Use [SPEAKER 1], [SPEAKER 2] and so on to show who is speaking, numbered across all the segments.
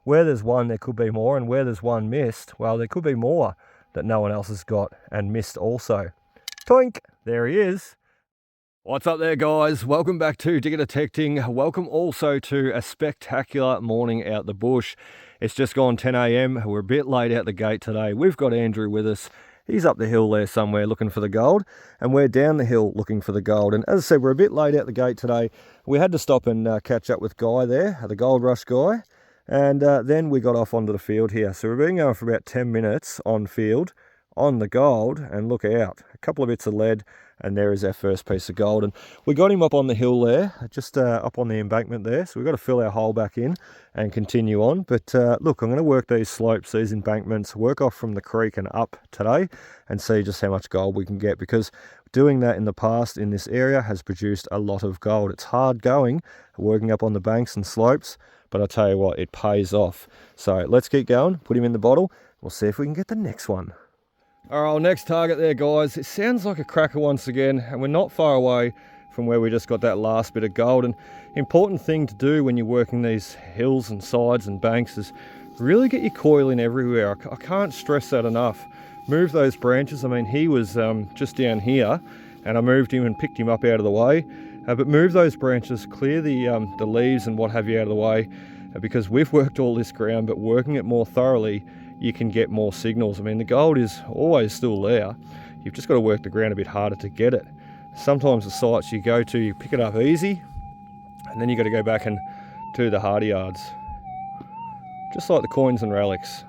[SPEAKER 1] where there's one, there could be more, and where there's one missed, well, there could be more that no one else has got and missed also. Toink! There he is. What's up there, guys? Welcome back to Digger Detecting. Welcome also to a spectacular morning out the bush. It's just gone 10 AM. We're a bit late out the gate today. We've got Andrew with us. He's up the hill there somewhere looking for the gold, and we're down the hill looking for the gold. And as I said, we're a bit late out the gate today. We had to stop and catch up with Guy there, the Gold Rush guy, and then we got off onto the field here. So we've been going for about 10 minutes on field on the gold, and look out, a couple of bits of lead, and there is our first piece of gold. And we got him up on the hill there, just up on the embankment there, so we've got to fill our hole back in and continue on. But look, I'm going to work these slopes, these embankments, work off from the creek and up today, and see just how much gold we can get, because doing that in the past in this area has produced a lot of gold. It's hard going, working up on the banks and slopes, but I tell you what, it pays off. So let's keep going, put him in the bottle, we'll see if we can get the next one. All right, next target there, guys. It sounds like a cracker once again, and we're not far away from where we just got that last bit of gold. And important thing to do when you're working these hills and sides and banks is really get your coil in everywhere. I can't stress that enough. Move those branches. I mean, he was just down here, and I moved him and picked him up out of the way. But move those branches, clear the leaves and what have you out of the way, because we've worked all this ground, but working it more thoroughly, you can get more signals. I mean, the gold is always still there. You've just got to work the ground a bit harder to get it. Sometimes the sites you go to, you pick it up easy, and then you got to go back and do the harder yards. Just like the coins and relics.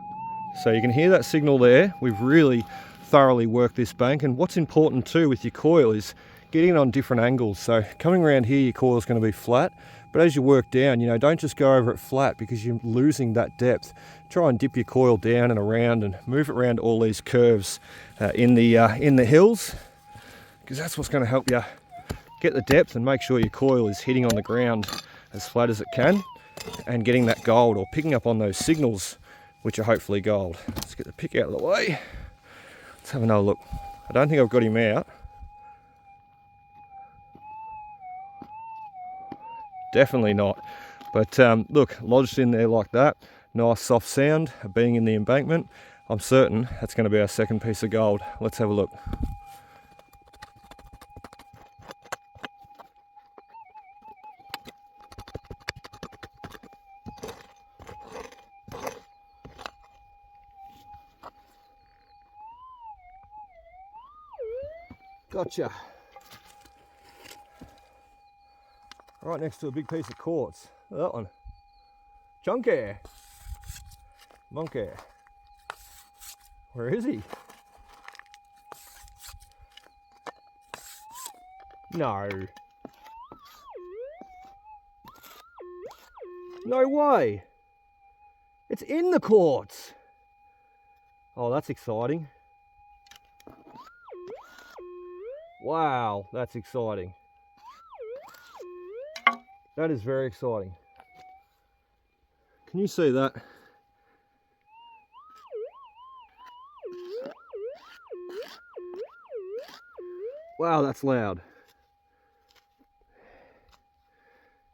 [SPEAKER 1] So you can hear that signal there. We've really thoroughly worked this bank, and what's important too with your coil is getting it on different angles. So coming around here, your coil is going to be flat, but as you work down, you know, don't just go over it flat because you're losing that depth. Try and dip your coil down and around and move it around all these curves in the hills, because that's what's going to help you get the depth and make sure your coil is hitting on the ground as flat as it can and getting that gold, or picking up on those signals which are hopefully gold. Let's get the pick out of the way. Let's have another look. I don't think I've got him out. Definitely not. But look, lodged in there like that. Nice soft sound of being in the embankment. I'm certain that's going to be our second piece of gold. Let's have a look. Gotcha. Right next to a big piece of quartz. Look at that one. Chunky. Monkey. Where is he? No. No way. It's in the quartz. Oh, that's exciting. Wow, that's exciting. That is very exciting. Can you see that? Wow, that's loud.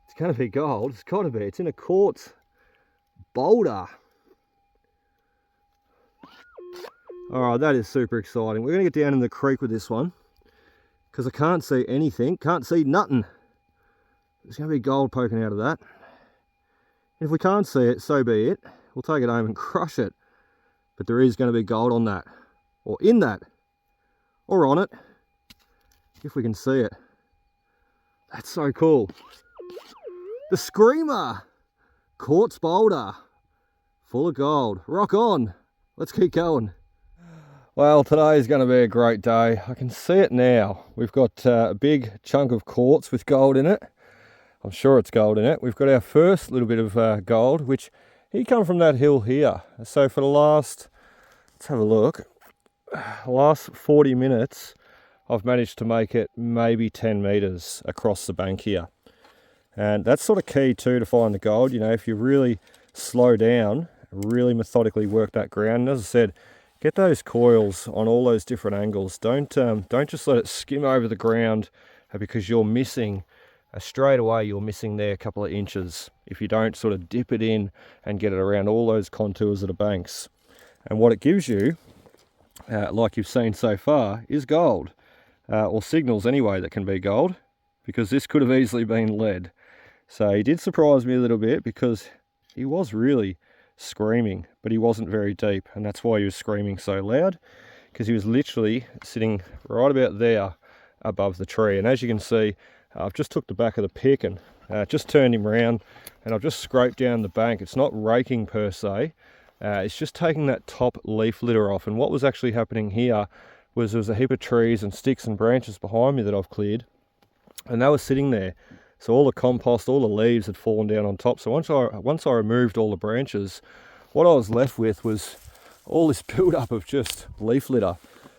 [SPEAKER 1] It's going to be gold. It's got to be. It's in a quartz boulder. Alright, that is super exciting. We're going to get down in the creek with this one, because I can't see anything. Can't see nothing. There's going to be gold poking out of that. If we can't see it, so be it. We'll take it home and crush it. But there is going to be gold on that, or in that, or on it, if we can see it. That's so cool. The Screamer! Quartz boulder. Full of gold. Rock on. Let's keep going. Well, today is going to be a great day. I can see it now. We've got a big chunk of quartz with gold in it. I'm sure it's gold in it. We've got our first little bit of gold, which he come from that hill here. So for the last, let's have a look, last 40 minutes, I've managed to make it maybe 10 meters across the bank here. And that's sort of key too to find the gold. You know, if you really slow down, really methodically work that ground. And as I said, get those coils on all those different angles. Don't just let it skim over the ground because you're missing straight away you're missing there a couple of inches if you don't sort of dip it in and get it around all those contours of the banks. And what it gives you, like you've seen so far, is gold, or signals anyway that can be gold, because this could have easily been lead. So he did surprise me a little bit, because he was really screaming, but he wasn't very deep, and that's why he was screaming so loud, because he was literally sitting right about there above the tree. And as you can see, I've just took the back of the pick and just turned him around, and I've just scraped down the bank. It's not raking per se, it's just taking that top leaf litter off. And what was actually happening here was there was a heap of trees and sticks and branches behind me that I've cleared, and they were sitting there. So all the compost, all the leaves had fallen down on top. So once I removed all the branches, what I was left with was all this build-up of just leaf litter.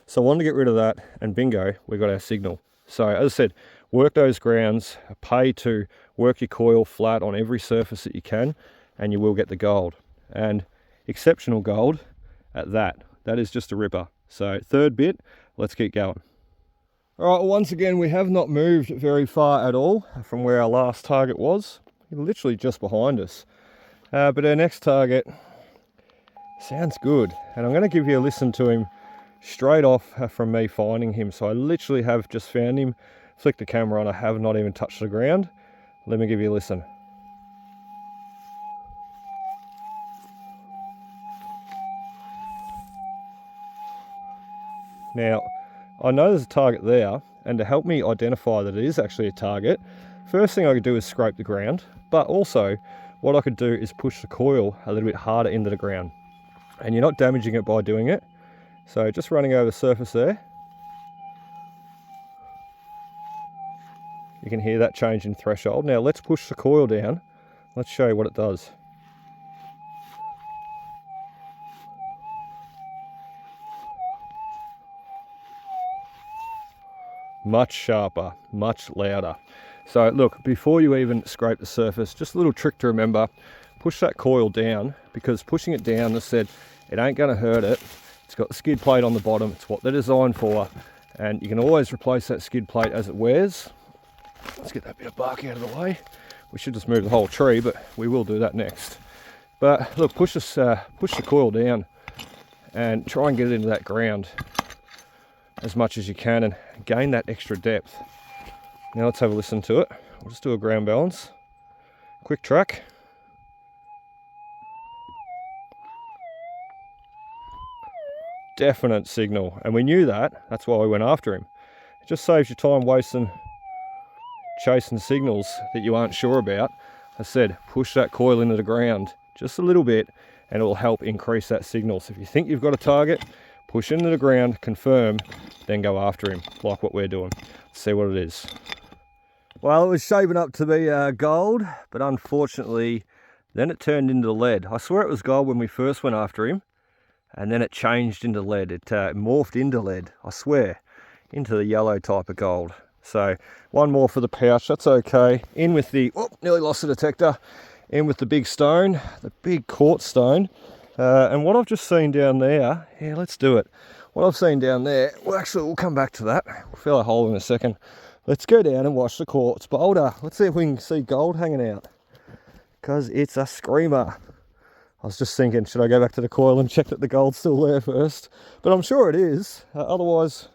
[SPEAKER 1] So I wanted to get rid of that, and bingo, we got our signal. So as I said, work those grounds, pay to work your coil flat on every surface that you can, and you will get the gold. And exceptional gold at that. That is just a ripper. So third bit, let's keep going. All right, well, once again, we have not moved very far at all from where our last target was. Literally just behind us. But our next target sounds good. And I'm going to give you a listen to him straight off from me finding him. So I literally have just found him, flicked the camera on, I have not even touched the ground. Let me give you a listen. Now, I know there's a target there, and to help me identify that it is actually a target, first thing I could do is scrape the ground, but also what I could do is push the coil a little bit harder into the ground. And you're not damaging it by doing it. So just running over the surface there, you can hear that change in threshold. Now let's push the coil down. Let's show you what it does. Much sharper, much louder. So look, before you even scrape the surface, just a little trick to remember, push that coil down, because pushing it down, as I said, it ain't going to hurt it. It's got the skid plate on the bottom, it's what they're designed for, and you can always replace that skid plate as it wears. Let's get that bit of bark out of the way. We should just move the whole tree, but we will do that next. But look, push the coil down and try and get it into that ground as much as you can and gain that extra depth. Now let's have a listen to it. We'll just do a ground balance. Quick track. Definite signal, and we knew that. That's why we went after him. It just saves you time wasting chasing signals that you aren't sure about. I said, push that coil into the ground just a little bit, and it will help increase that signal. So if you think you've got a target, push into the ground, confirm, then go after him, like what we're doing. Let's see what it is. Well, it was shaping up to be gold, but unfortunately, then it turned into lead. I swear it was gold when we first went after him, and then it changed into lead. It morphed into lead, I swear, into the yellow type of gold. So one more for the pouch, that's okay. In with the, oh, nearly lost the detector. In with the big stone, the big quartz stone. And what I've just seen down there, yeah, let's do it. What I've seen down there, well, actually, we'll come back to that. We'll fill a hole in a second. Let's go down and watch the quartz boulder. Let's see if we can see gold hanging out, because it's a screamer. I was just thinking, should I go back to the coil and check that the gold's still there first? But I'm sure it is. Otherwise,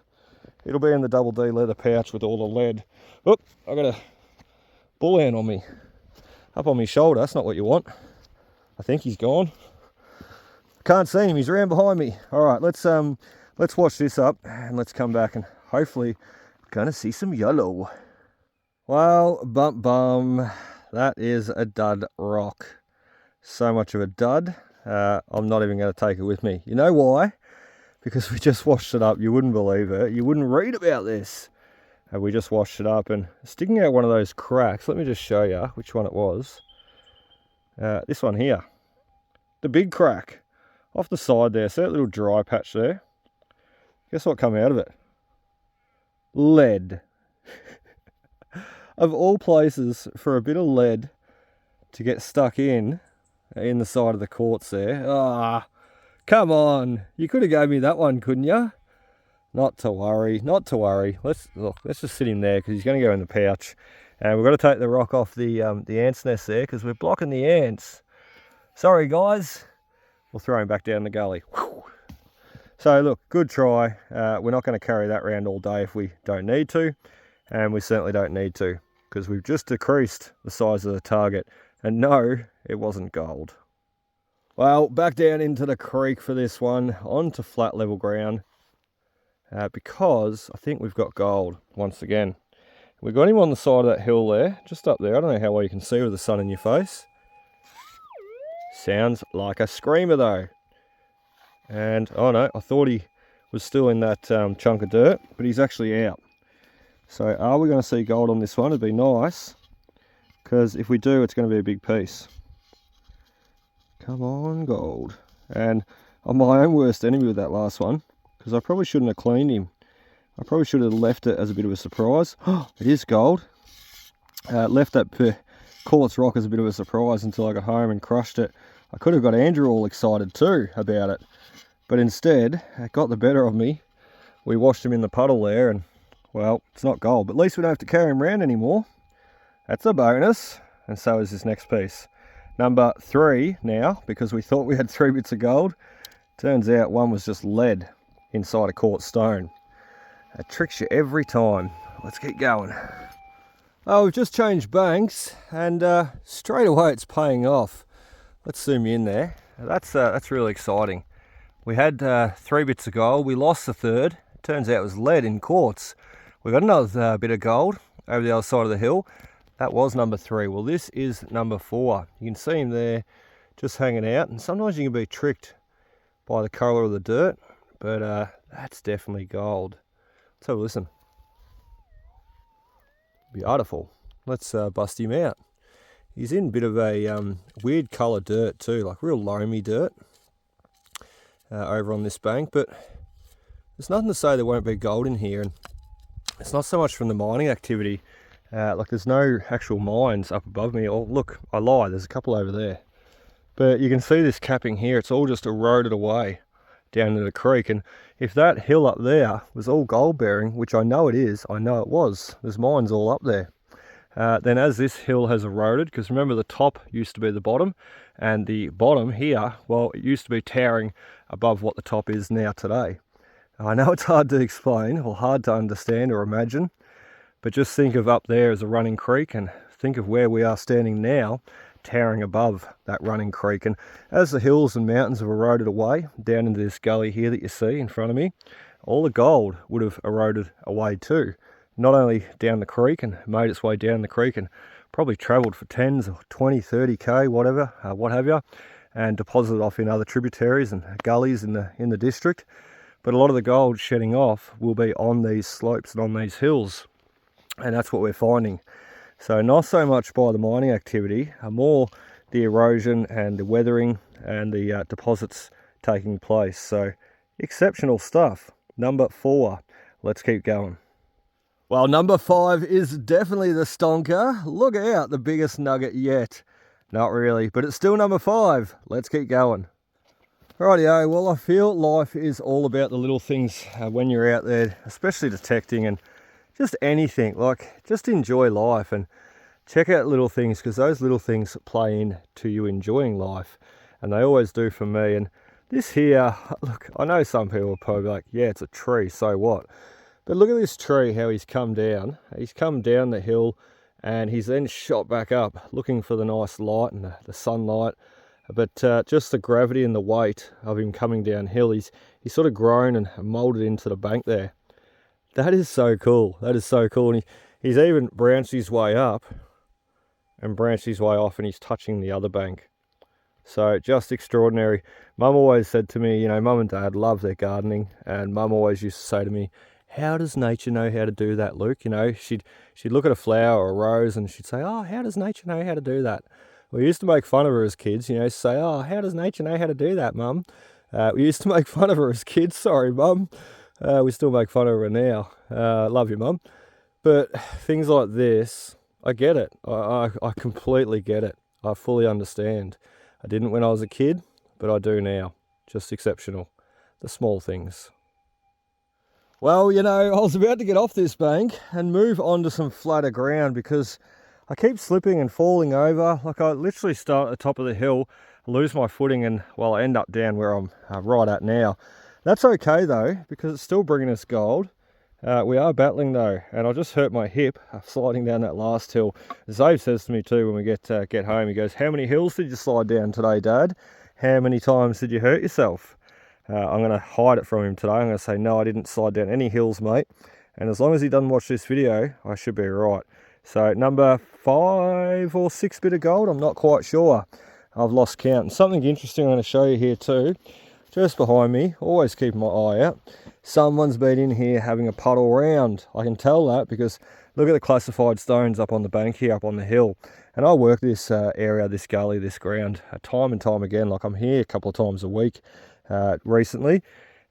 [SPEAKER 1] it'll be in the double D leather pouch with all the lead. Oh, I got a bull ant on me. Up on my shoulder, that's not what you want. I think he's gone. Can't see him, he's around behind me. All right, let's watch this up and let's come back and hopefully gonna see some yellow. Well, bum, that is a dud rock. So much of a dud. I'm not even going to take it with me. You know why? Because we just washed it up. You wouldn't believe it. You wouldn't read about this. We just washed it up, and sticking out one of those cracks. Let me just show you which one it was. This one here. The big crack. Off the side there. See that little dry patch there? Guess what come out of it? Lead. Of all places for a bit of lead to get stuck in the side of the quartz there. Ah, come on. You could have gave me that one, couldn't you? Not to worry, not to worry. Let's just sit him there, because he's going to go in the pouch, And we've got to take the rock off the ant's nest there because we're blocking the ants. Sorry guys. We'll throw him back down the gully. Whew. So look, good try. We're not going to carry that round all day if we don't need to. And we certainly don't need to because we've just decreased the size of the target. And no, it wasn't gold. Well, back down into the creek for this one, onto flat level ground. Because I think we've got gold once again. We've got him on the side of that hill there, just up there. I don't know how well you can see with the sun in your face. Sounds like a screamer though. And, oh no, I thought he was still in that chunk of dirt, but he's actually out. So are we going to see gold on this one? It'd be nice, because if we do, it's going to be a big piece. Come on, gold. And I'm my own worst enemy with that last one, because I probably shouldn't have cleaned him. I probably should have left it as a bit of a surprise. Oh, it is gold. Left that quartz rock as a bit of a surprise until I got home and crushed it. I could have got Andrew all excited too about it. But instead, it got the better of me. We washed him in the puddle there and, well, it's not gold. But at least we don't have to carry him around anymore. That's a bonus. And so is this next piece. Number 3 now, because we thought we had 3 bits of gold. Turns out one was just lead inside a quartz stone. It tricks you every time. Let's keep going. Oh, we've just changed banks and straight away it's paying off. Let's zoom in there. That's really exciting. We had 3 bits of gold. We lost the third. It turns out it was lead in quartz. We got another bit of gold over the other side of the hill. That was number 3. Well, this is number 4. You can see him there just hanging out. And sometimes you can be tricked by the colour of the dirt. But that's definitely gold. Let's have a listen. Beautiful. Let's bust him out. He's in a bit of a weird colour dirt too, like real loamy dirt over on this bank, but there's nothing to say there won't be gold in here, and it's not so much from the mining activity. Like there's no actual mines up above me. Oh look, I lie, there's a couple over there. But you can see this capping here, it's all just eroded away down into the creek, and if that hill up there was all gold bearing, which I know it is, I know it was, there's mines all up there. Then as this hill has eroded, because remember the top used to be the bottom, and the bottom here, well, it used to be towering above what the top is now today. I know it's hard to explain, or hard to understand or imagine, but just think of up there as a running creek, and think of where we are standing now, towering above that running creek. And as the hills and mountains have eroded away down into this gully here that you see in front of me, all the gold would have eroded away too. Not only down the creek and made its way down the creek and probably travelled for 10s or 20, 30k, whatever, what have you, and deposited off in other tributaries and gullies in the district. But a lot of the gold shedding off will be on these slopes and on these hills, and that's what we're finding. So not so much by the mining activity, more the erosion and the weathering and the deposits taking place. So exceptional stuff. Number 4. Let's keep going. Well, number 5 is definitely the stonker. Look out, the biggest nugget yet. Not really, but it's still number 5. Let's keep going. Rightio, well, I feel life is all about the little things when you're out there, especially detecting and just anything. Like, just enjoy life and check out little things, because those little things play in to you enjoying life, and they always do for me. And this here, look, I know some people are probably like, yeah, it's a tree, so what? But look at this tree, how he's come down. He's come down the hill and he's then shot back up looking for the nice light and the sunlight. But just the gravity and the weight of him coming downhill, he's sort of grown and moulded into the bank there. That is so cool. That is so cool. And he's even branched his way up and branched his way off, and he's touching the other bank. So just extraordinary. Mum always said to me, you know, Mum and Dad love their gardening, and Mum always used to say to me, how does nature know how to do that, Luke? You know, she'd look at a flower or a rose and she'd say, oh, how does nature know how to do that? We used to make fun of her as kids, you know, say, oh, how does nature know how to do that, Mum? We used to make fun of her as kids. Sorry, Mum. We still make fun of her now. Love you, Mum. But things like this, I get it. I completely get it. I fully understand. I didn't when I was a kid, but I do now. Just exceptional. The small things. Well, you know, I was about to get off this bank and move on to some flatter ground because I keep slipping and falling over. Like, I literally start at the top of the hill, lose my footing, and, well, I end up down where I'm right at now. That's okay though, because it's still bringing us gold. We are battling though, and I just hurt my hip sliding down that last hill. Zave says to me too when we get home, he goes, "How many hills did you slide down today, Dad? How many times did you hurt yourself?" I'm going to hide it from him today. I'm going to say, no, I didn't slide down any hills, mate. And as long as he doesn't watch this video, I should be right. So number 5 or 6 bit of gold, I'm not quite sure. I've lost count. And something interesting I'm going to show you here too. Just behind me, always keeping my eye out. Someone's been in here having a puddle round. I can tell that because look at the classified stones up on the bank here, up on the hill. And I work this area, this gully, this ground, time and time again. Like, I'm here a couple of times a week. Recently,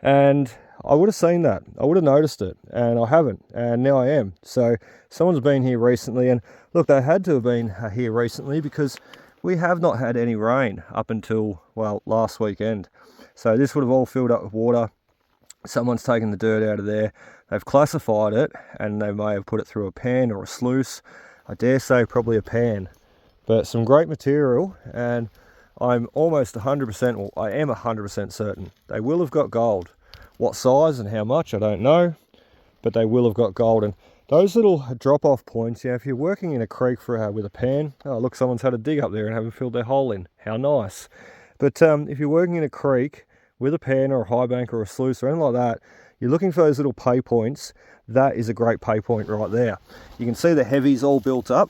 [SPEAKER 1] and I would have seen that. I would have noticed it, and I haven't, and now I am. So someone's been here recently, and look, they had to have been here recently because we have not had any rain up until, well, last weekend. So this would have all filled up with water. Someone's taken the dirt out of there. They've classified it, and they may have put it through a pan or a sluice. I dare say probably a pan, but some great material. And I'm almost 100%, well, I am 100% certain they will have got gold. What size and how much, I don't know, but they will have got gold. And those little drop-off points, if you're working in a creek with a pan, oh, look, someone's had a dig up there and haven't filled their hole in. How nice. But if you're working in a creek with a pan or a high bank or a sluice or anything like that, you're looking for those little pay points. That is a great pay point right there. You can see the heavies all built up.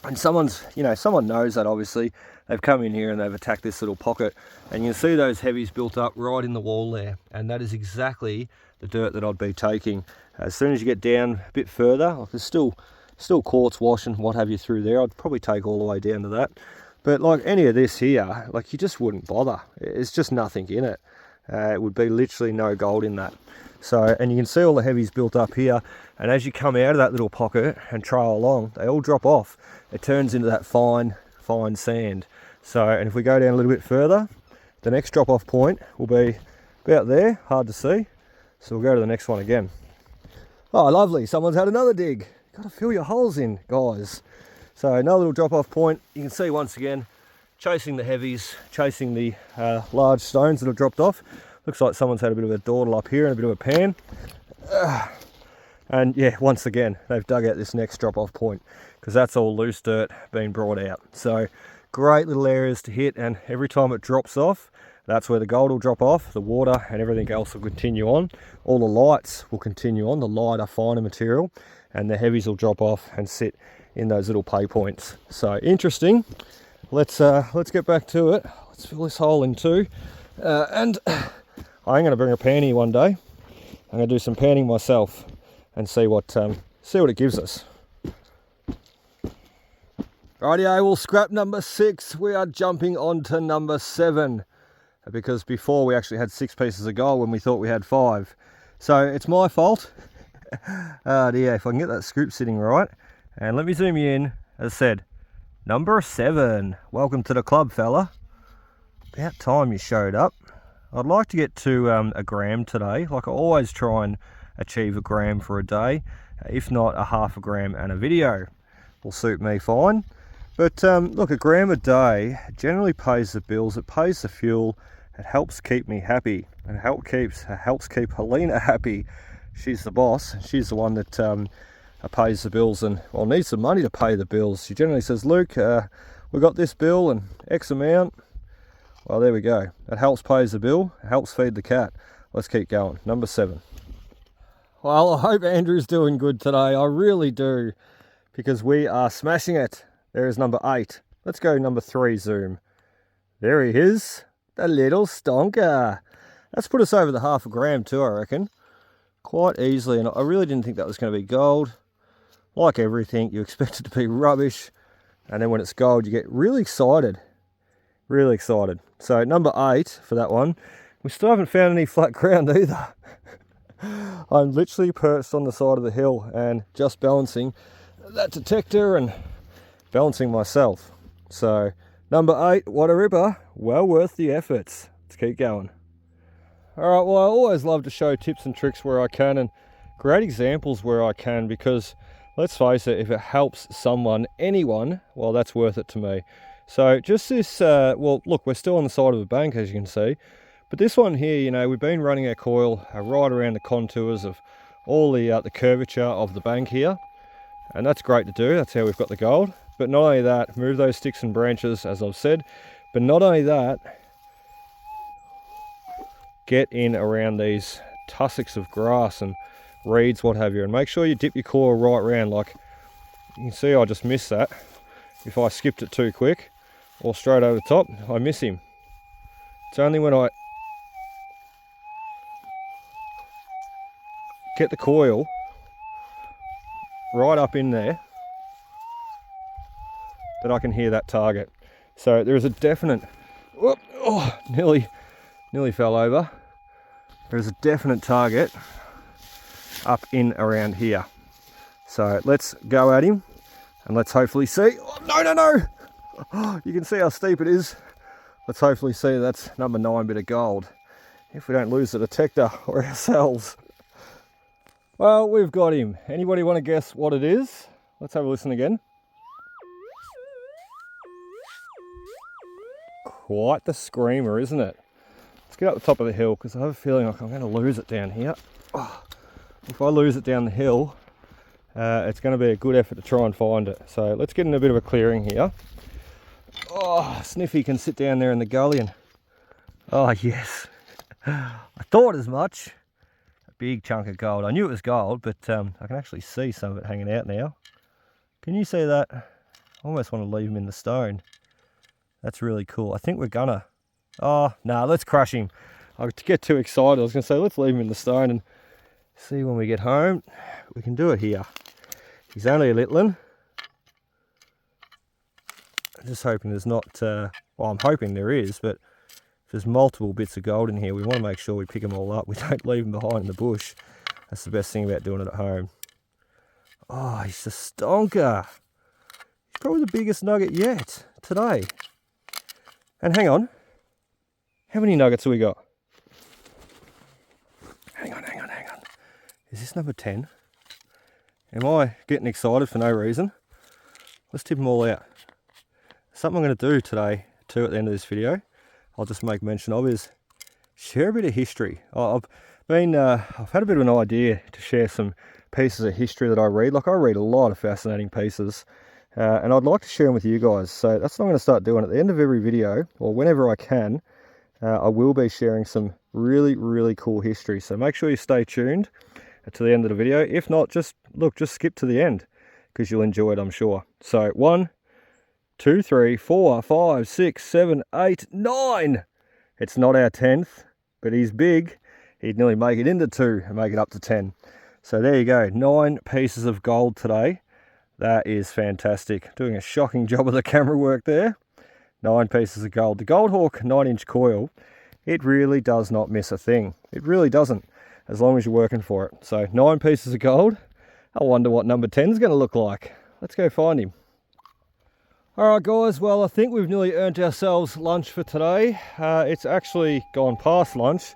[SPEAKER 1] And someone knows that, obviously. They've come in here and they've attacked this little pocket, and you can see those heavies built up right in the wall there, and that is exactly the dirt that I'd be taking. As soon as you get down a bit further, like, there's still quartz wash and what have you through there. I'd probably take all the way down to that. But like any of this here, like, you just wouldn't bother. It's just nothing in it. It would be literally no gold in that. So, and you can see all the heavies built up here, and as you come out of that little pocket and trail along, they all drop off. It turns into that fine sand. So, and if we go down a little bit further, the next drop off point will be about there, hard to see. So we'll go to the next one again. Oh, lovely, someone's had another dig. Got to fill your holes in, guys. So another little drop off point. You can see once again, chasing the heavies, chasing the large stones that have dropped off. Looks like someone's had a bit of a dawdle up here and a bit of a pan. And yeah, once again, they've dug out this next drop off point because that's all loose dirt being brought out. So great little areas to hit, and every time it drops off, that's where the gold will drop off, the water and everything else will continue on. All the lights will continue on, the lighter, finer material, and the heavies will drop off and sit in those little pay points. So interesting. Let's get back to it. Let's fill this hole in too. And I'm going to bring a pan here one day. I'm going to do some panning myself and see what it gives us. Rightio, we'll scrap number 6. We are jumping on to number 7 because before we actually had 6 pieces of gold when we thought we had 5. So it's my fault. Oh dear, if I can get that scoop sitting right. And let me zoom you in. As I said, number 7. Welcome to the club, fella. About time you showed up. I'd like to get to a gram today. Like, I always try and achieve a gram for a day. If not, a half a gram and a video will suit me fine. But look, a gram a day generally pays the bills. It pays the fuel. It helps keep me happy. And it helps keep Helena happy. She's the boss. She's the one that pays the bills and, well, needs some money to pay the bills. She generally says, Luke, we got this bill and X amount. Well, there we go. It helps pay the bill. It helps feed the cat. Let's keep going. Number 7. Well, I hope Andrew's doing good today. I really do, because we are smashing it. There is number 8. Let's go number 3, zoom. There he is, the little stonker. That's put us over the half a gram too, I reckon. Quite easily, and I really didn't think that was going to be gold. Like everything, you expect it to be rubbish, and then when it's gold, you get really excited. Really excited. So number 8 for that one. We still haven't found any flat ground either. I'm literally perched on the side of the hill and just balancing that detector and balancing myself. So number 8, what a ripper. Well worth the efforts. Let's keep going. Alright, well I always love to show tips and tricks where I can and great examples where I can, because let's face it, if it helps someone, anyone, well that's worth it to me. So just this, well look, we're still on the side of a bank as you can see, but this one here, you know, we've been running our coil right around the contours of all the curvature of the bank here, and that's great to do. That's how we've got the gold. But not only that, move those sticks and branches as I've said, but not only that, get in around these tussocks of grass and reeds, what have you, and make sure you dip your coil right round. Like you can see, I just missed that. If I skipped it too quick or straight over the top, I miss him. It's only when I get the coil right up in there that I can hear that target. So there is a definite, whoop, oh, nearly fell over. There's a definite target up in around here. So let's go at him and let's hopefully see. Oh, no. Oh, you can see how steep it is. Let's hopefully see that's number 9 bit of gold. If we don't lose the detector or ourselves. Well, we've got him. Anybody want to guess what it is? Let's have a listen again. Quite the screamer, isn't it? Let's get up the top of the hill because I have a feeling like I'm going to lose it down here. Oh, if I lose it down the hill, it's going to be a good effort to try and find it. So let's get in a bit of a clearing here. Oh, Sniffy can sit down there in the gully and... Oh, yes. I thought as much. A big chunk of gold. I knew it was gold, but I can actually see some of it hanging out now. Can you see that? I almost want to leave him in the stone. That's really cool. I think we're gonna... Oh, no, let's crush him. I get too excited. I was going to say, let's leave him in the stone and see when we get home. We can do it here. He's only a little one. I'm just hoping there's not... well, I'm hoping there is, but if there's multiple bits of gold in here, we want to make sure we pick them all up. We don't leave them behind in the bush. That's the best thing about doing it at home. Oh, he's a stonker. He's probably the biggest nugget yet today. And hang on. How many nuggets have we got? Hang on. Is this number 10? Am I getting excited for no reason? Let's tip them all out. Something I'm going to do today too at the end of this video, I'll just make mention of, is share a bit of history. I've had a bit of an idea to share some pieces of history that I read. Like I read a lot of fascinating pieces. And I'd like to share them with you guys. So that's what I'm going to start doing at the end of every video, or whenever I can. I will be sharing some really cool history. So make sure you stay tuned to the end of the video. If not, just skip to the end because you'll enjoy it, I'm sure. So 1, 2, 3, 4, 5, 6, 7, 8, 9. It's not our 10th, but he's big. He'd nearly make it into 2 and make it up to 10. So there you go, 9 pieces of gold today. That is fantastic. Doing a shocking job of the camera work there. 9 pieces of gold. The GOLDHAWK 9-inch coil, it really does not miss a thing. It really doesn't, as long as you're working for it. So 9 pieces of gold. I wonder what number 10 is going to look like. Let's go find him. Alright guys, well I think we've nearly earned ourselves lunch for today. It's actually gone past lunch,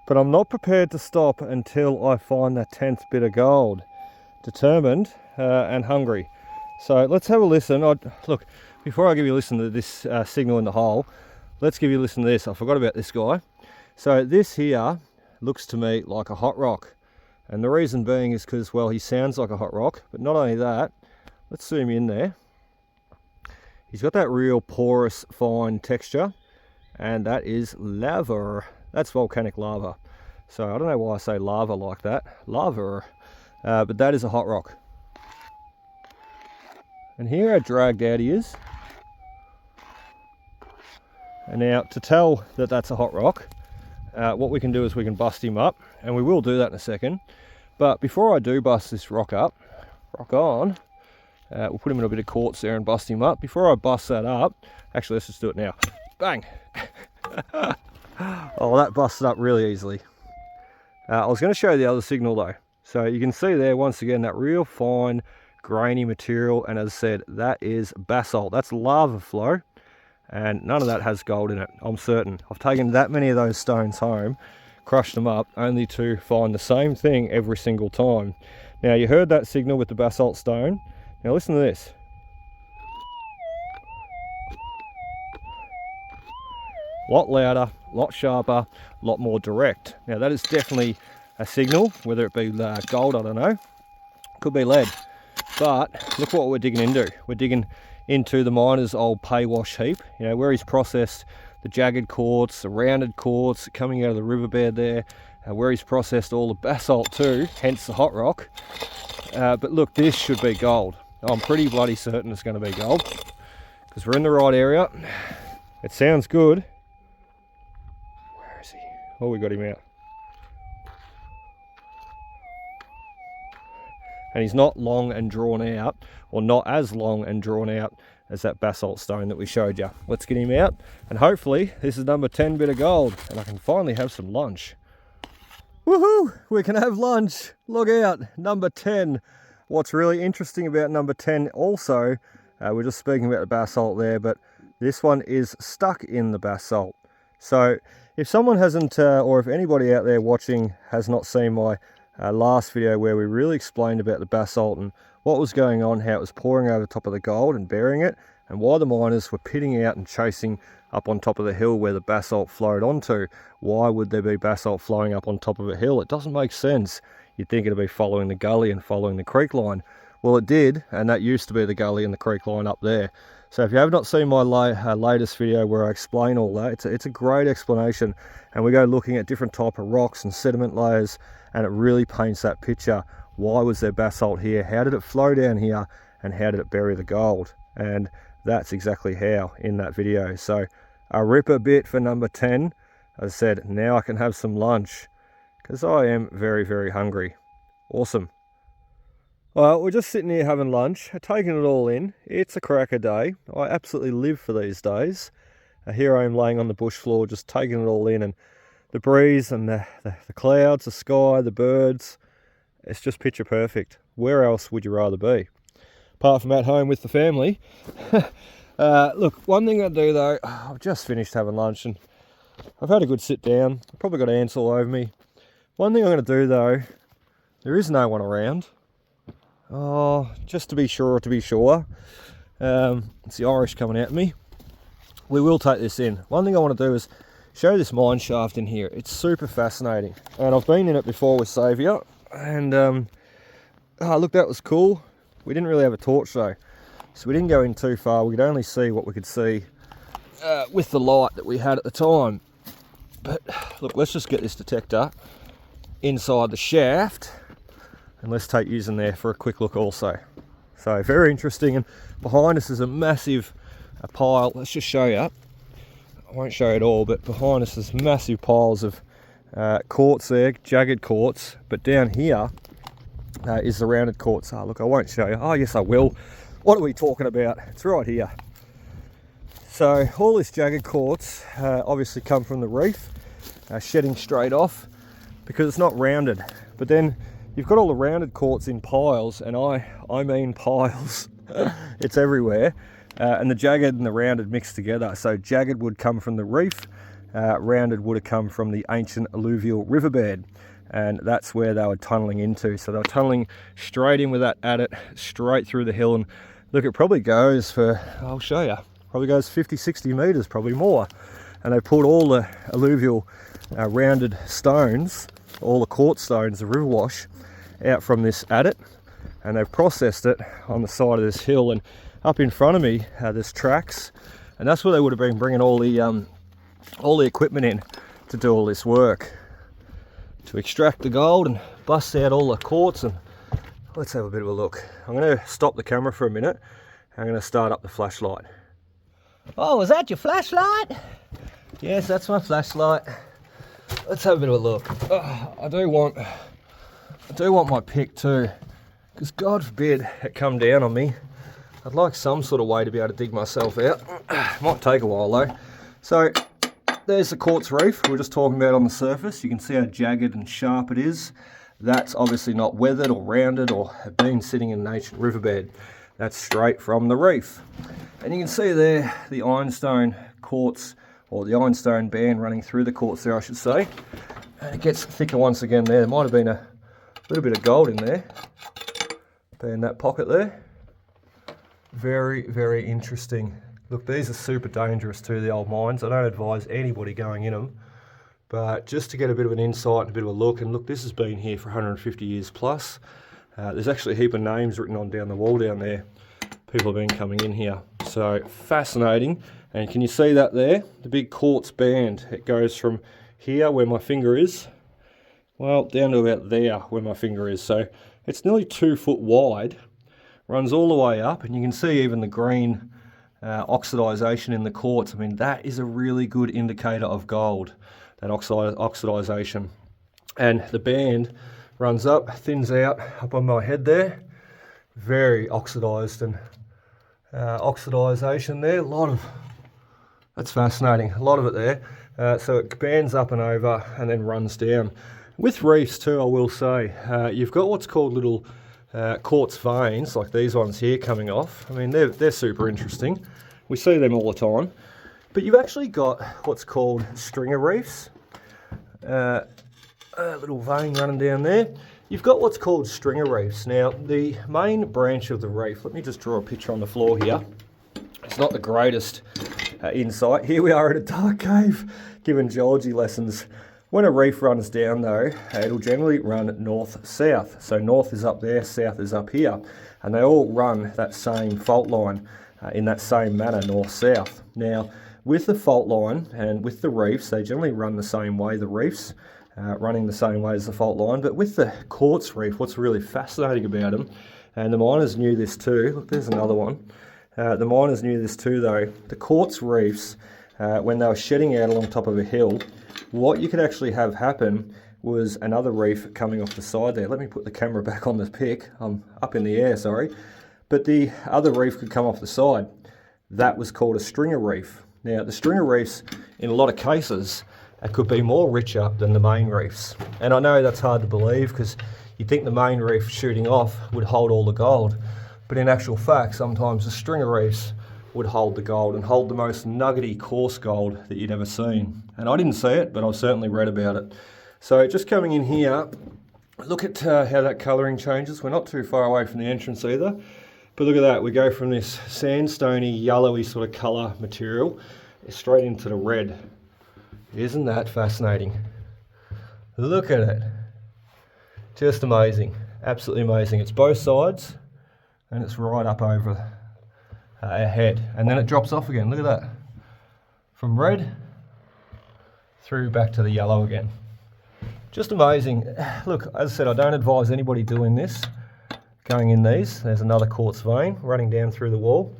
[SPEAKER 1] but I'm not prepared to stop until I find that 10th bit of gold. Determined and hungry. So let's have a listen. Look, before I give you a listen to this signal in the hole, let's give you a listen to this. I forgot about this guy. So this here looks to me like a hot rock. And the reason being is because, well, he sounds like a hot rock. But not only that, let's zoom in there. He's got that real porous, fine texture. And that is lava. That's volcanic lava. So I don't know why I say lava like that. Lava. But that is a hot rock. And here how dragged out he is. And now to tell that that's a hot rock, what we can do is we can bust him up, and we will do that in a second. But before I do bust this rock up, we'll put him in a bit of quartz there and bust him up. Before I bust that up, actually let's just do it now. Bang! Oh, that busted up really easily. I was going to show you the other signal though. So you can see there once again that real fine grainy material, and as I said, that is basalt. That's lava flow, and none of that has gold in it, I'm certain. I've taken that many of those stones home crushed them up, only to find the same thing every single time. Now you heard that signal with the basalt stone. Now listen to this. A lot louder, a lot sharper, a lot more direct. Now that is definitely a signal, whether it be gold, I don't know. Could be lead. But look what we're digging into. We're digging into the miner's old pay wash heap, you know, where he's processed the jagged quartz, the rounded quartz coming out of the riverbed there, where he's processed all the basalt too, hence the hot rock. But look, this should be gold. I'm pretty bloody certain it's going to be gold, because we're in the right area. It sounds good. Where is he? Oh, we got him out. And he's not long and drawn out, or not as long and drawn out as that basalt stone that we showed you. Let's get him out, and hopefully this is number 10 bit of gold, and I can finally have some lunch. Woohoo! We can have lunch. Look out, number 10. What's really interesting about number 10 also, we're just speaking about the basalt there, but this one is stuck in the basalt. So if someone hasn't, or if anybody out there watching has not seen my last video where we really explained about the basalt and what was going on, how it was pouring over the top of the gold and burying it, and why the miners were pitting out and chasing up on top of the hill where the basalt flowed onto. Why would there be basalt flowing up on top of a hill? It doesn't make sense. You'd think it'd be following the gully and following the creek line. Well, it did, and that used to be the gully and the creek line up there. So if you have not seen my latest video where I explain all that, it's a great explanation, and we go looking at different type of rocks and sediment layers, and it really paints that picture. Why was there basalt here? How did it flow down here? And how did it bury the gold? And that's exactly how in that video. So a ripper bit for number 10. As I said, now I can have some lunch, because I am very, very hungry. Awesome. Well, we're just sitting here having lunch, taking it all in. It's a cracker day. I absolutely live for these days. Here I am laying on the bush floor, just taking it all in, and the breeze and the clouds, the sky, the birds. It's just picture perfect. Where else would you rather be? Apart from at home with the family. Look, one thing I do though, I've just finished having lunch and I've had a good sit down. I've probably got ants all over me. One thing I'm going to do though, there is no one around. Oh, just to be sure, it's the Irish coming at me. We will take this in. One thing I want to do is show this mine shaft in here. It's super fascinating, and I've been in it before with Saviour, and look, that was cool. We didn't really have a torch though, so we didn't go in too far. We could only see what we could see with the light that we had at the time. But look, let's just get this detector inside the shaft, and let's take you in there for a quick look also. So very interesting, and behind us is a massive pile. Let's just show you. I won't show it all, but behind us is massive piles of quartz there, jagged quartz, but down here is the rounded quartz. Oh, look, I won't show you. Oh, yes, I will. What are we talking about? It's right here. So all this jagged quartz obviously come from the reef, shedding straight off because it's not rounded. But then you've got all the rounded quartz in piles, and I mean piles. It's everywhere. And the jagged and the rounded mixed together. So jagged would come from the reef, rounded would have come from the ancient alluvial riverbed, and that's where they were tunneling into. So they were tunneling straight in with that adit, straight through the hill, and look, it probably goes for, I'll show you, probably goes 50-60 meters, probably more. And they pulled all the alluvial rounded stones, all the quartz stones, the river wash, out from this adit, and they've processed it on the side of this hill. And up in front of me, there's tracks, and that's where they would have been bringing all the equipment in to do all this work, to extract the gold and bust out all the quartz. And let's have a bit of a look. I'm going to stop the camera for a minute. I'm going to start up the flashlight. Oh, is that your flashlight? Yes, that's my flashlight. Let's have a bit of a look. Oh, I do want my pick too, because God forbid it come down on me. I'd like some sort of way to be able to dig myself out. Might take a while though. So there's the quartz reef we were just talking about on the surface. You can see how jagged and sharp it is. That's obviously not weathered or rounded or have been sitting in an ancient riverbed. That's straight from the reef. And you can see there the ironstone quartz, or the ironstone band running through the quartz there, I should say. And it gets thicker once again there. There might have been a little bit of gold in there, in that pocket there. Very, very interesting. Look, these are super dangerous too, the old mines. I don't advise anybody going in them, but just to get a bit of an insight and a bit of a look, and look, this has been here for 150 years plus. There's actually a heap of names written on down the wall down there. People have been coming in here. So fascinating. And can you see that there? The big quartz band. It goes from here where my finger is, well, down to about there where my finger is. So it's nearly 2 foot wide, runs all the way up, and you can see even the green oxidization in the quartz. I mean, that is a really good indicator of gold, that oxidization. And the band runs up, thins out up on my head there. Very oxidized, and oxidization there. That's fascinating, a lot of it there. So it bands up and over and then runs down. With reefs too, I will say, you've got what's called little quartz veins, like these ones here coming off. I mean, they're super interesting. We see them all the time. But you've actually got what's called stringer reefs. A little vein running down there. You've got what's called stringer reefs. Now, the main branch of the reef, let me just draw a picture on the floor here. It's not the greatest insight. Here we are at a dark cave, giving geology lessons. When a reef runs down though, it'll generally run north-south. So north is up there, south is up here. And they all run that same fault line in that same manner, north-south. Now, with the fault line and with the reefs, they generally run the same way, the reefs. Running the same way as the fault line. But with the quartz reef, what's really fascinating about them, and the miners knew this too, look, there's another one. The miners knew this too though. The quartz reefs, when they were shedding out along top of a hill, what you could actually have happen was another reef coming off the side there. Let me put the camera back on the pic. I'm up in the air, sorry. But the other reef could come off the side. That was called a stringer reef. Now, the stringer reefs, in a lot of cases, it could be more richer than the main reefs. And I know that's hard to believe because you'd think the main reef shooting off would hold all the gold. But in actual fact, sometimes the stringer reefs would hold the gold and hold the most nuggety, coarse gold that you'd ever seen. And I didn't see it, but I've certainly read about it. So just coming in here, look at how that colouring changes. We're not too far away from the entrance either. But look at that, we go from this sandstony, yellowy sort of colour material straight into the red. Isn't that fascinating? Look at it. Just amazing. Absolutely amazing. It's both sides and it's right up over our head. And then it drops off again. Look at that. From red through back to the yellow again. Just amazing. Look, as I said, I don't advise anybody doing this, going in these. There's another quartz vein running down through the wall.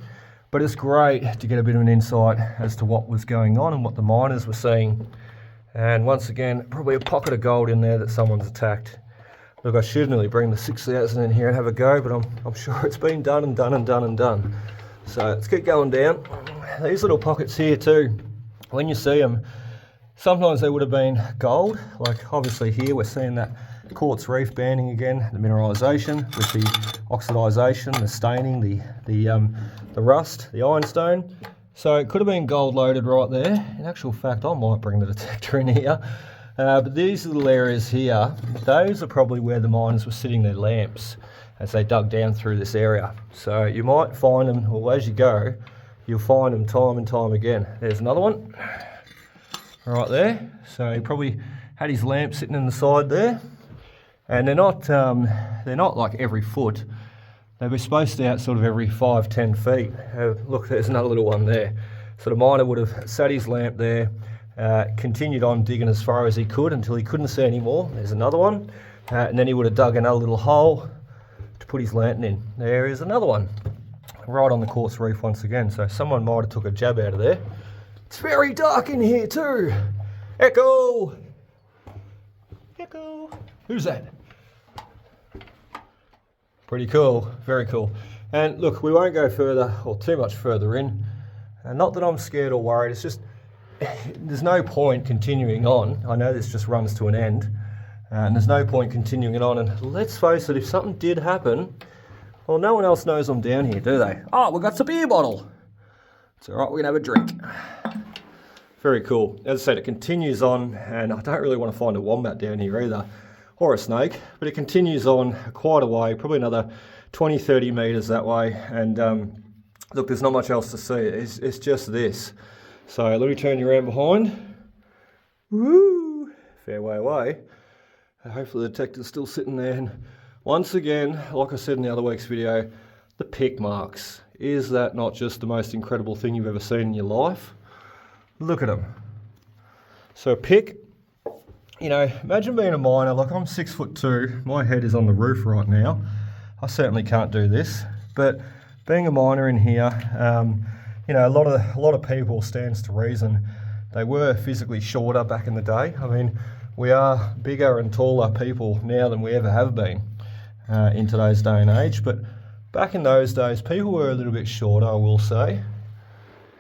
[SPEAKER 1] But it's great to get a bit of an insight as to what was going on and what the miners were seeing. And once again, probably a pocket of gold in there that someone's attacked. Look, I should nearly bring the 6,000 in here and have a go, but I'm sure it's been done and done and done and done. So let's keep going down. These little pockets here too, when you see them, sometimes they would have been gold. Like obviously here we're seeing that quartz reef banding again, the mineralisation with the oxidisation, the staining, the rust, the ironstone. So it could have been gold loaded right there. In actual fact, I might bring the detector in here. But these little areas here, those are probably where the miners were sitting their lamps as they dug down through this area. So you might find them, well, as you go, you'll find them time and time again. There's another one right there. So he probably had his lamp sitting in the side there. And they're not like every foot. They were spaced out sort of every 5-10 feet. Look, there's another little one there. So the miner would have sat his lamp there, continued on digging as far as he could until he couldn't see anymore. There's another one. And then he would have dug another little hole to put his lantern in. There is another one, right on the quartz reef once again. So someone might have took a jab out of there. It's very dark in here too. Echo! Echo! Who's that? Pretty cool, very cool. And look, we won't go further or too much further in. Not that I'm scared or worried, it's just, there's no point continuing on. I know this just runs to an end, and there's no point continuing it on. And let's face it, if something did happen, well, no one else knows I'm down here, do they? Oh, we've got some beer bottle. It's all right, we're gonna have a drink. Very cool. As I said, it continues on, and I don't really want to find a wombat down here either, or a snake, but it continues on quite a way, probably another 20, 30 metres that way. And look, there's not much else to see. It's just this. So let me turn you around behind. Woo! Fair way away. Hopefully the detector's still sitting there. And once again, like I said in the other week's video, the pick marks. Is that not just the most incredible thing you've ever seen in your life? Look at them. So a pick, you know, imagine being a miner. Like, I'm 6'2", my head is on the roof right now. I certainly can't do this, but being a miner in here, you know, a lot of people, stands to reason, they were physically shorter back in the day. I mean, we are bigger and taller people now than we ever have been in today's day and age, but back in those days, people were a little bit shorter, I will say.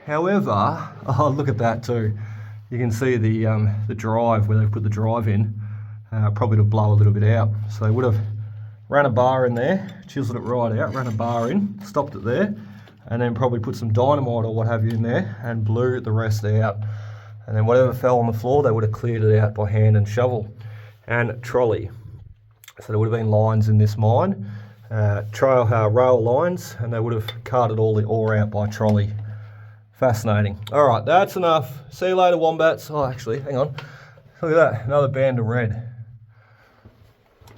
[SPEAKER 1] However, oh, look at that too. You can see the drive, where they've put the drive in, probably to blow a little bit out. So they would have ran a bar in there, chiseled it right out, ran a bar in, stopped it there, and then probably put some dynamite or what have you in there and blew the rest out. And then whatever fell on the floor, they would have cleared it out by hand and shovel and trolley. So there would have been lines in this mine, rail lines, and they would have carted all the ore out by trolley. Fascinating. All right, that's enough. See you later, wombats. Oh, actually, hang on. Look at that, another band of red.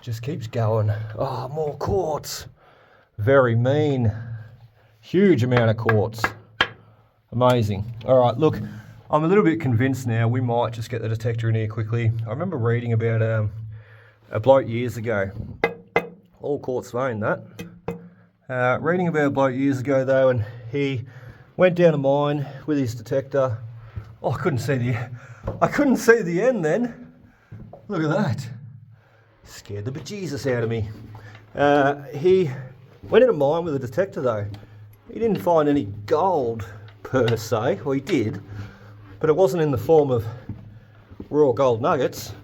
[SPEAKER 1] Just keeps going. Oh, more quartz. Very mean. Huge amount of quartz. Amazing. All right, look, I'm a little bit convinced now we might just get the detector in here quickly. I remember reading about a bloke years ago. All quartz vein, that. Reading about a bloke years ago, though, and he went down a mine with his detector. Oh, I couldn't see the end then. Look at that. Scared the bejesus out of me. He went in a mine with a detector though. He didn't find any gold per se, well he did, but it wasn't in the form of raw gold nuggets.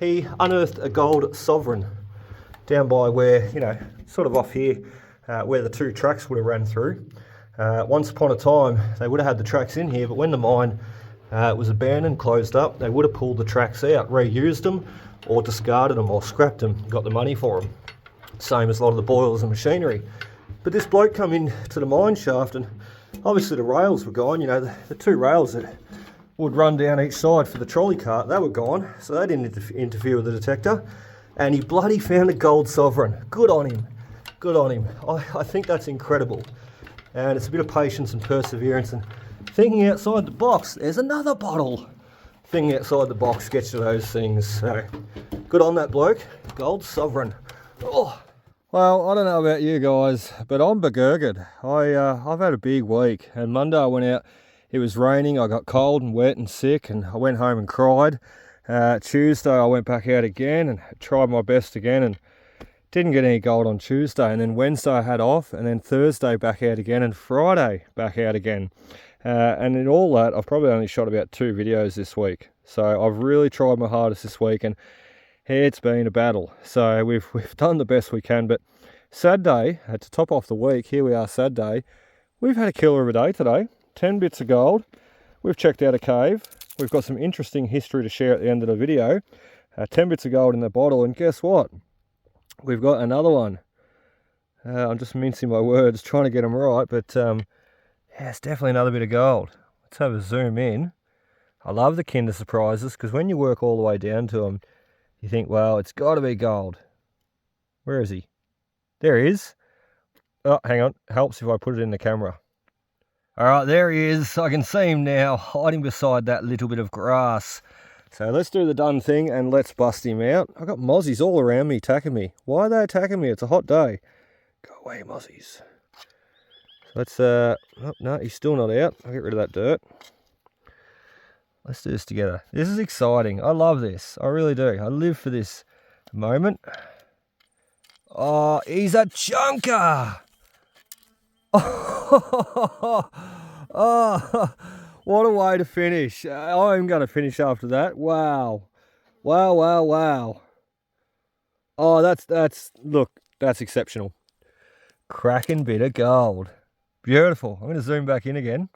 [SPEAKER 1] He unearthed a gold sovereign down by where, you know, sort of off here, where the two tracks would have ran through. Once upon a time, they would have had the tracks in here, but when the mine was abandoned, closed up, they would have pulled the tracks out, reused them, or discarded them, or scrapped them, got the money for them. Same as a lot of the boilers and machinery. But this bloke come into the mine shaft, and obviously the rails were gone. You know, the two rails that would run down each side for the trolley cart, they were gone, so they didn't interfere with the detector. And he bloody found a gold sovereign. Good on him. Good on him. I think that's incredible. And it's a bit of patience and perseverance and thinking outside the box. There's another bottle. Thinking outside the box gets you those things. So good on that bloke. Gold sovereign. Oh. Well, I don't know about you guys, but I'm begurged. I've had a big week, and Monday I went out. It was raining. I got cold and wet and sick, and I went home and cried. Tuesday I went back out again and tried my best again, and didn't get any gold on Tuesday. And then Wednesday I had off, and then Thursday back out again, and Friday back out again. And in all that, I've probably only shot about 2 videos this week. So I've really tried my hardest this week, and it's been a battle. So we've done the best we can. But Saturday, to top off the week, here we are Saturday, we've had a killer of a day today. 10 bits of gold. We've checked out a cave. We've got some interesting history to share at the end of the video. 10 bits of gold in the bottle, and guess what? We've got another one. I'm just mincing my words, trying to get them right, but yeah, it's definitely another bit of gold. Let's have a zoom in. I love the Kinder surprises, because when you work all the way down to them, you think, well, it's got to be gold. Where is he? There he is. Oh, hang on. Helps if I put it in the camera. All right, there he is. I can see him now, hiding beside that little bit of grass. So let's do the done thing and let's bust him out. I've got mozzies all around me attacking me. Why are they attacking me? It's a hot day. Go away, mozzies. Let's, oh, no, he's still not out. I'll get rid of that dirt. Let's do this together. This is exciting. I love this. I really do. I live for this moment. Oh, he's a chunker. Oh, what a way to finish. I'm going to finish after that. Wow. Wow, wow, wow. Oh, look, that's exceptional. Cracking bit of gold. Beautiful. I'm going to zoom back in again.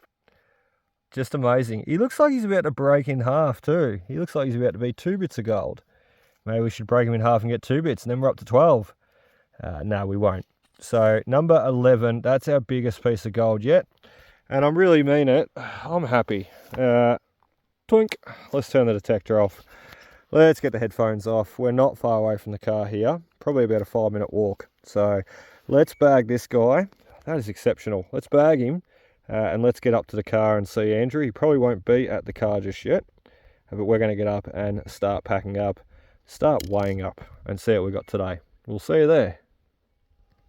[SPEAKER 1] Just amazing. He looks like he's about to break in half too. He looks like he's about to be 2 bits of gold. Maybe we should break him in half and get 2 bits, and then we're up to 12. No, we won't. So number 11, that's our biggest piece of gold yet. And I really mean it. I'm happy. Twink. Let's turn the detector off. Let's get the headphones off. We're not far away from the car here. Probably about a 5-minute walk. So let's bag this guy. That is exceptional. Let's bag him. And let's get up to the car and see Andrew. He probably won't be at the car just yet, but we're going to get up and start packing up, start weighing up, and see what we got today. We'll see you there.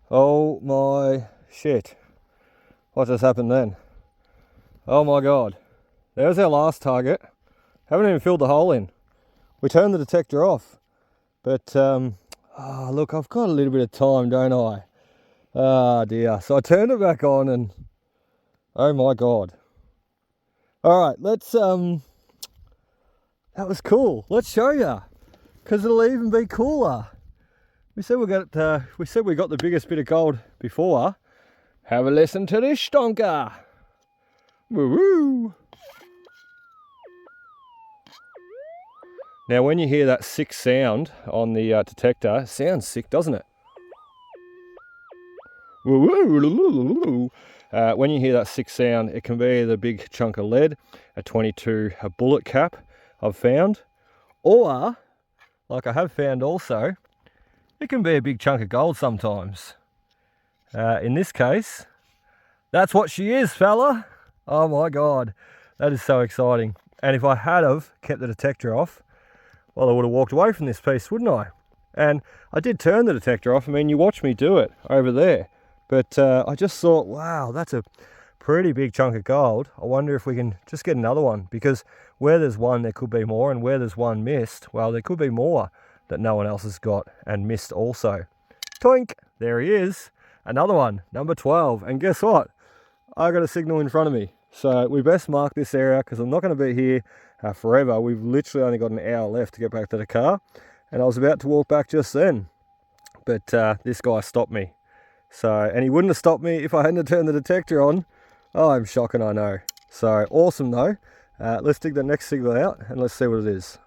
[SPEAKER 1] Oh my shit. What just happened then? Oh my God. There's our last target. Haven't even filled the hole in. We turned the detector off. But, look, I've got a little bit of time, don't I? Ah, dear. So I turned it back on and... oh my God. All right, let's, that was cool. Let's show you, because it'll even be cooler. We said we got the biggest bit of gold before. Have a listen to this stonker. Woo-woo. Now, when you hear that sick sound on the detector, it sounds sick, doesn't it? Woo-woo. When you hear that sick sound, it can be the big chunk of lead, a 22 bullet cap I've found, or, like I have found also, it can be a big chunk of gold sometimes. In this case, that's what she is, fella. Oh my God, that is so exciting. And if I had have kept the detector off, well, I would have walked away from this piece, wouldn't I? And I did turn the detector off. I mean, you watched me do it over there. But I just thought, wow, that's a pretty big chunk of gold. I wonder if we can just get another one, because where there's one, there could be more, and where there's one missed, well, there could be more that no one else has got and missed also. Toink, there he is. Another one, number 12. And guess what? I got a signal in front of me. So we best mark this area, because I'm not going to be here forever. We've literally only got an hour left to get back to the car. And I was about to walk back just then. But this guy stopped me. So, and he wouldn't have stopped me if I hadn't turned the detector on. Oh, I'm shocking, I know. So, awesome though. Let's dig the next signal out and let's see what it is.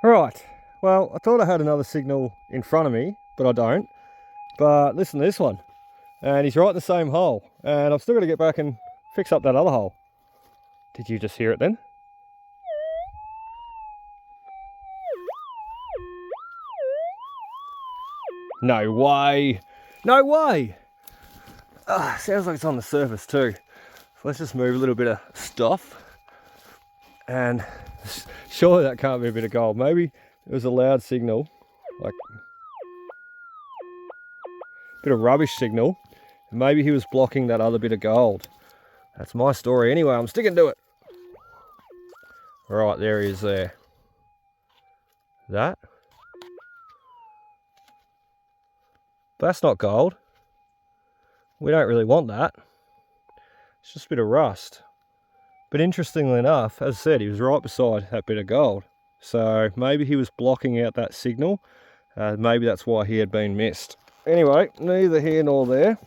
[SPEAKER 1] Alright, well, I thought I had another signal in front of me, but I don't. But listen to this one. And he's right in the same hole. And I've still got to get back and fix up that other hole. Did you just hear it then? No way! No way! Sounds like it's on the surface too. So let's just move a little bit of stuff. And surely that can't be a bit of gold. Maybe it was a loud signal, like a bit of rubbish signal. And maybe he was blocking that other bit of gold. That's my story anyway, I'm sticking to it. Right, there he is there. That? That's not gold. We don't really want that. It's just a bit of rust. But interestingly enough, as I said, he was right beside that bit of gold. So maybe he was blocking out that signal. Maybe that's why he had been missed. Anyway, neither here nor there.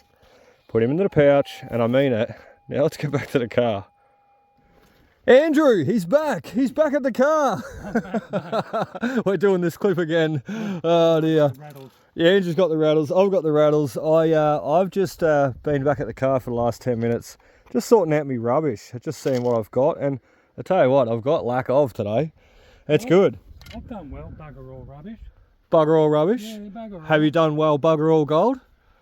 [SPEAKER 1] Put him into the pouch, and I mean it. Now let's get back to the car. Andrew, he's back. He's back at the car. We're doing this clip again. Oh dear. Yeah, Andrew's got the rattles. I've got the rattles. I've just been back at the car for the last 10 minutes, just sorting out my rubbish, just seeing what I've got. And I tell you what, I've got lack of today. It's good.
[SPEAKER 2] I've done well, bugger all rubbish.
[SPEAKER 1] Bugger all rubbish?
[SPEAKER 2] Yeah, bugger all.
[SPEAKER 1] Have you done well, bugger all gold?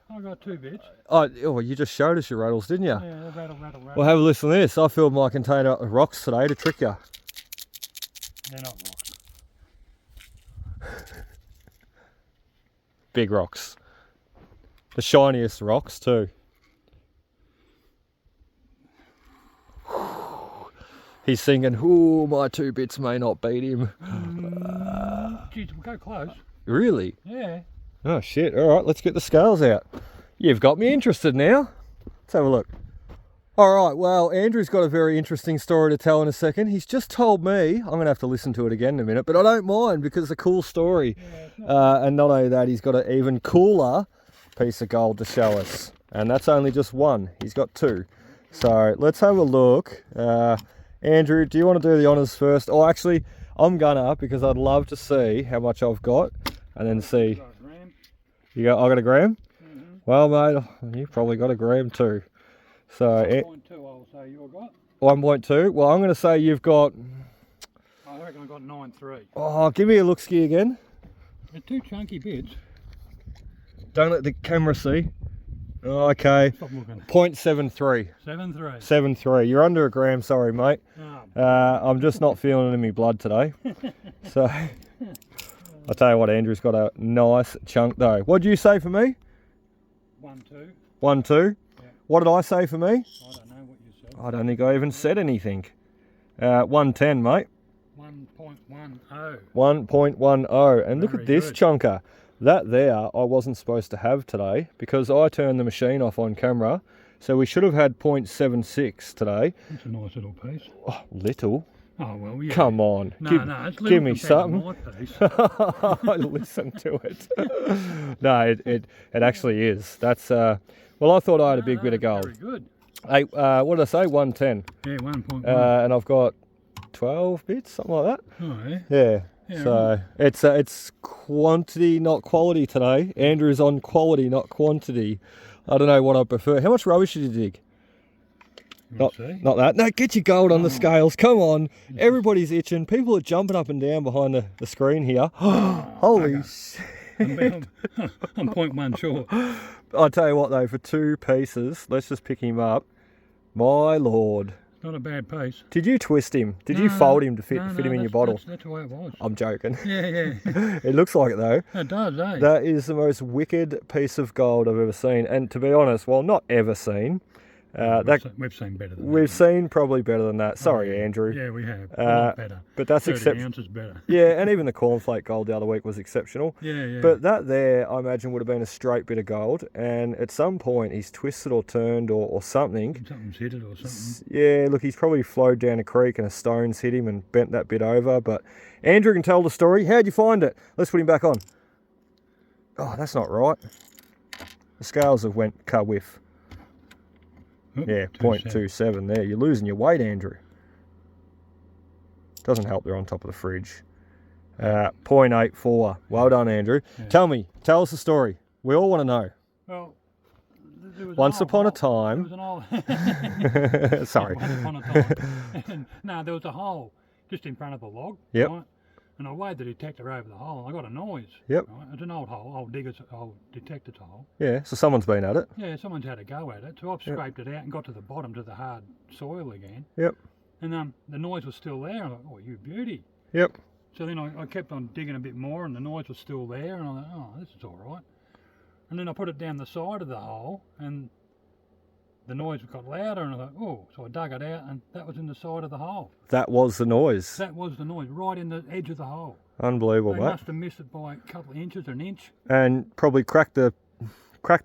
[SPEAKER 2] I got 2 bits.
[SPEAKER 1] Oh, you just showed us your rattles, didn't you?
[SPEAKER 2] Yeah, rattle.
[SPEAKER 1] Well, have a listen to this. I filled my container of rocks today to trick you.
[SPEAKER 2] They're not rocks.
[SPEAKER 1] Big rocks. The shiniest rocks too. He's thinking, ooh, my 2 bits may not beat him.
[SPEAKER 2] Geez, we'll go close.
[SPEAKER 1] Really?
[SPEAKER 2] Yeah.
[SPEAKER 1] Oh shit, alright, let's get the scales out. You've got me interested now. Let's have a look. Alright, well, Andrew's got a very interesting story to tell in a second. He's just told me, I'm going to have to listen to it again in a minute, but I don't mind because it's a cool story. Yeah, and not only that, he's got an even cooler piece of gold to show us. And that's only just one. He's got 2. So let's have a look. Andrew, do you want to do the honours first? Oh, actually, I'm gonna, because I'd love to see how much I've got, and then see.
[SPEAKER 2] Got a gram.
[SPEAKER 1] You got? I got a gram.
[SPEAKER 2] Mm-hmm.
[SPEAKER 1] Well, mate, you've probably got a gram too. So
[SPEAKER 2] 1.2, I'll say you got.
[SPEAKER 1] 1.2. Well, I'm going to say you've got.
[SPEAKER 2] I reckon I got 9.3.
[SPEAKER 1] Oh, give me a look ski again.
[SPEAKER 2] They're two chunky bits.
[SPEAKER 1] Don't let the camera see. Oh, okay.
[SPEAKER 2] Stop looking.
[SPEAKER 1] 0.73.
[SPEAKER 2] 7.3.
[SPEAKER 1] 7.3. You're under a gram, sorry, mate.
[SPEAKER 2] Oh.
[SPEAKER 1] I'm just not feeling it in my blood today. So, I'll tell you what, Andrew's got a nice chunk though. What did you say for me?
[SPEAKER 2] 1.2.
[SPEAKER 1] 1.2.
[SPEAKER 2] Yeah.
[SPEAKER 1] What did I say for me?
[SPEAKER 2] I don't know what you said.
[SPEAKER 1] I don't think I even said anything. 110, mate.
[SPEAKER 2] 1.10.
[SPEAKER 1] 1.10. And look
[SPEAKER 2] Very
[SPEAKER 1] at this
[SPEAKER 2] good.
[SPEAKER 1] chunker. That there I wasn't supposed to have today because I turned the machine off on camera. So we should have had 0.76 today.
[SPEAKER 2] It's a nice little piece.
[SPEAKER 1] Oh, little.
[SPEAKER 2] Oh, well, yeah.
[SPEAKER 1] Come on.
[SPEAKER 2] No, it's little
[SPEAKER 1] give me
[SPEAKER 2] compared to
[SPEAKER 1] something.
[SPEAKER 2] my piece.
[SPEAKER 1] Listen to it. No, it actually is. That's well, I thought I had a big bit of gold.
[SPEAKER 2] Very good.
[SPEAKER 1] Hey, what did I say? 110.
[SPEAKER 2] Yeah, 1.1.
[SPEAKER 1] And I've got 12 bits, something like that.
[SPEAKER 2] Oh, yeah.
[SPEAKER 1] Yeah.
[SPEAKER 2] Yeah,
[SPEAKER 1] So it's quantity, not quality today. Andrew's on quality, not quantity. I don't know what I prefer. How much rubbish did you dig? Not that. No, get your gold on the scales. Come on. Everybody's itching. People are jumping up and down behind the screen here. Holy shit.
[SPEAKER 2] I'm 0.1 short.
[SPEAKER 1] I'll tell you what though, for two pieces, let's just pick him up. My lord.
[SPEAKER 2] Not a bad piece.
[SPEAKER 1] Did you twist him? Did you fold him to fit him in your bottle?
[SPEAKER 2] That's the way it was.
[SPEAKER 1] I'm joking.
[SPEAKER 2] Yeah.
[SPEAKER 1] It looks like it though.
[SPEAKER 2] It does, eh?
[SPEAKER 1] That is the most wicked piece of gold I've ever seen. And to be honest, well, not ever seen.
[SPEAKER 2] We've seen better than
[SPEAKER 1] We've
[SPEAKER 2] that.
[SPEAKER 1] seen probably better than that. Sorry,
[SPEAKER 2] yeah.
[SPEAKER 1] Andrew.
[SPEAKER 2] Yeah, we have. A lot better.
[SPEAKER 1] But that's
[SPEAKER 2] 30
[SPEAKER 1] exceptional.
[SPEAKER 2] ounces better.
[SPEAKER 1] Yeah, and even the cornflake gold the other week was exceptional.
[SPEAKER 2] Yeah.
[SPEAKER 1] But that there, I imagine, would have been a straight bit of gold. And at some point, he's twisted or turned or something.
[SPEAKER 2] Something's hit it or something.
[SPEAKER 1] Yeah, look, he's probably flowed down a creek and a stone's hit him and bent that bit over. But Andrew can tell the story. How'd you find it? Let's put him back on. Oh, that's not right. The scales have went ka-whiff.
[SPEAKER 2] Oop,
[SPEAKER 1] Yeah,
[SPEAKER 2] 2.7.
[SPEAKER 1] 0.27 there. You're losing your weight, Andrew. Doesn't help they're on top of the fridge. 0.84. Well done, Andrew.
[SPEAKER 2] Yeah.
[SPEAKER 1] Tell us the story. We all want to know.
[SPEAKER 2] Well, there was
[SPEAKER 1] Once
[SPEAKER 2] an old
[SPEAKER 1] upon a
[SPEAKER 2] hole.
[SPEAKER 1] time.
[SPEAKER 2] There was an old...
[SPEAKER 1] Sorry.
[SPEAKER 2] Once upon a time. No, there was a hole just in front of the log.
[SPEAKER 1] Yep.
[SPEAKER 2] Right? And I weighed the detector over the hole. I got a noise.
[SPEAKER 1] Yep.
[SPEAKER 2] Right? It's an old hole, old detector's hole.
[SPEAKER 1] Yeah, so someone's been at it.
[SPEAKER 2] Yeah, someone's had a go at it. So I've scraped it out and got to the bottom to the hard soil again.
[SPEAKER 1] Yep.
[SPEAKER 2] And the noise was still there. I'm like, oh, you beauty.
[SPEAKER 1] Yep.
[SPEAKER 2] So then I kept on digging a bit more and the noise was still there. And I thought, oh, this is all right. And then I put it down the side of the hole and the noise got louder and I thought, oh, so I dug it out and that was in the side of the hole.
[SPEAKER 1] That was the noise.
[SPEAKER 2] That was the noise, right in the edge of the hole.
[SPEAKER 1] Unbelievable,
[SPEAKER 2] They
[SPEAKER 1] mate.
[SPEAKER 2] must have missed it by a couple of inches or an inch.
[SPEAKER 1] And probably cracked the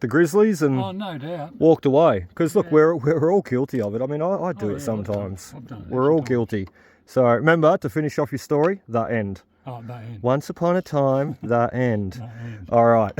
[SPEAKER 1] grizzlies and
[SPEAKER 2] Oh, no doubt.
[SPEAKER 1] walked away. Because look,
[SPEAKER 2] Yeah.
[SPEAKER 1] we're all guilty of it. I mean, I do
[SPEAKER 2] Oh,
[SPEAKER 1] it
[SPEAKER 2] yeah,
[SPEAKER 1] sometimes.
[SPEAKER 2] I've done it
[SPEAKER 1] We're all
[SPEAKER 2] sometimes.
[SPEAKER 1] guilty. So remember, to finish off your story, the end.
[SPEAKER 2] Oh, that end.
[SPEAKER 1] Once upon a time, the end.
[SPEAKER 2] That end.
[SPEAKER 1] All right.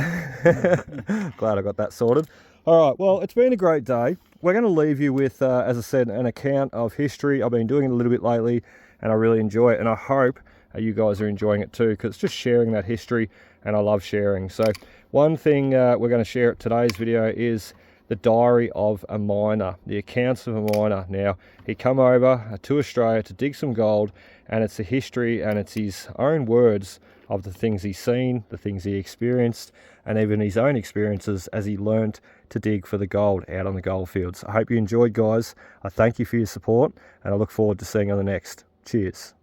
[SPEAKER 1] Glad I got that sorted. All right. Well, it's been a great day. We're going to leave you with, as I said, an account of history. I've been doing it a little bit lately, and I really enjoy it. And I hope you guys are enjoying it too, because it's just sharing that history, and I love sharing. So one thing we're going to share at today's video is the diary of a miner, the accounts of a miner. Now, he come over to Australia to dig some gold, and it's the history and it's his own words of the things he's seen, the things he experienced, and even his own experiences as he learnt to dig for the gold out on the gold fields. I hope you enjoyed, guys. I thank you for your support, and I look forward to seeing you on the next. Cheers.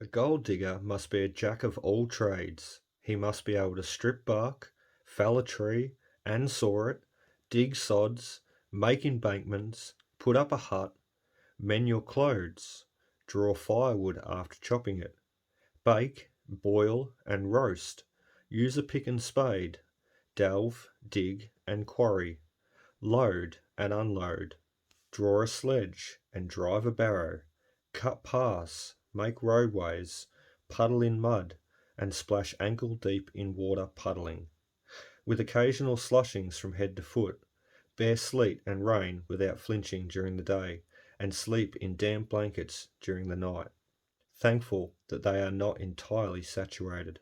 [SPEAKER 1] A gold digger must be a jack of all trades. He must be able to strip bark, fell a tree and saw it, dig sods, make embankments, put up a hut, mend your clothes, draw firewood after chopping it, bake, boil and roast, use a pick and spade, delve, dig and quarry, load and unload, draw a sledge and drive a barrow, cut paths, make roadways, puddle in mud and splash ankle deep in water puddling, with occasional slushings from head to foot, bear sleet and rain without flinching during the day, and sleep in damp blankets during the night, thankful that they are not entirely saturated.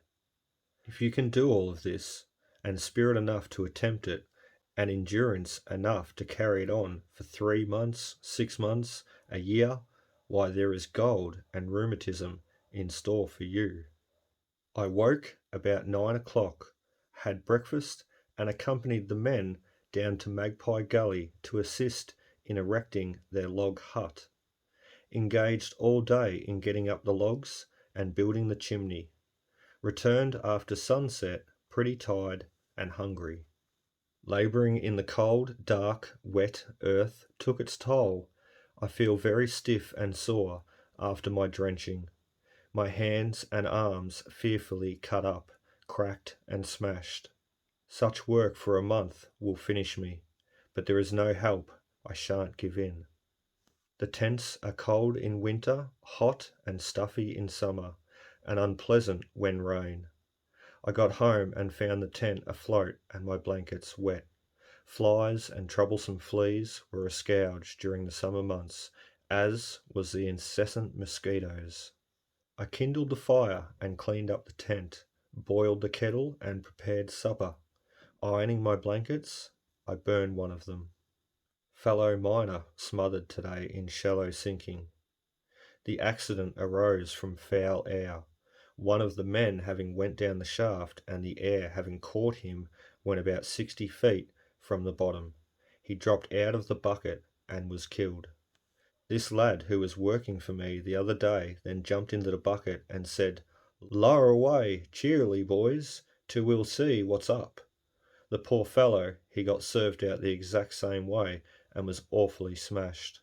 [SPEAKER 1] If you can do all of this, and spirit enough to attempt it, and endurance enough to carry it on for 3 months, 6 months, a year, why there is gold and rheumatism in store for you. I woke about 9 o'clock, had breakfast, and accompanied the men down to Magpie Gully to assist in erecting their log hut. Engaged all day in getting up the logs and building the chimney. Returned after sunset, pretty tired and hungry. Labouring in the cold, dark, wet earth took its toll. I feel very stiff and sore after my drenching. My hands and arms fearfully cut up, cracked and smashed. Such work for a month will finish me, but there is no help, I shan't give in. The tents are cold in winter, hot and stuffy in summer, and unpleasant when rain. I got home and found the tent afloat and my blankets wet. Flies and troublesome fleas were a scourge during the summer months, as was the incessant mosquitoes. I kindled the fire and cleaned up the tent, boiled the kettle and prepared supper. Ironing my blankets, I burned one of them. Fellow miner smothered today in shallow sinking. The accident arose from foul air, one of the men having went down the shaft and the air having caught him when about 60 feet from the bottom. He dropped out of the bucket and was killed. This lad who was working for me the other day then jumped into the bucket and said, "Lower away, cheerily, boys, till we'll see what's up." The poor fellow, he got served out the exact same way and was awfully smashed.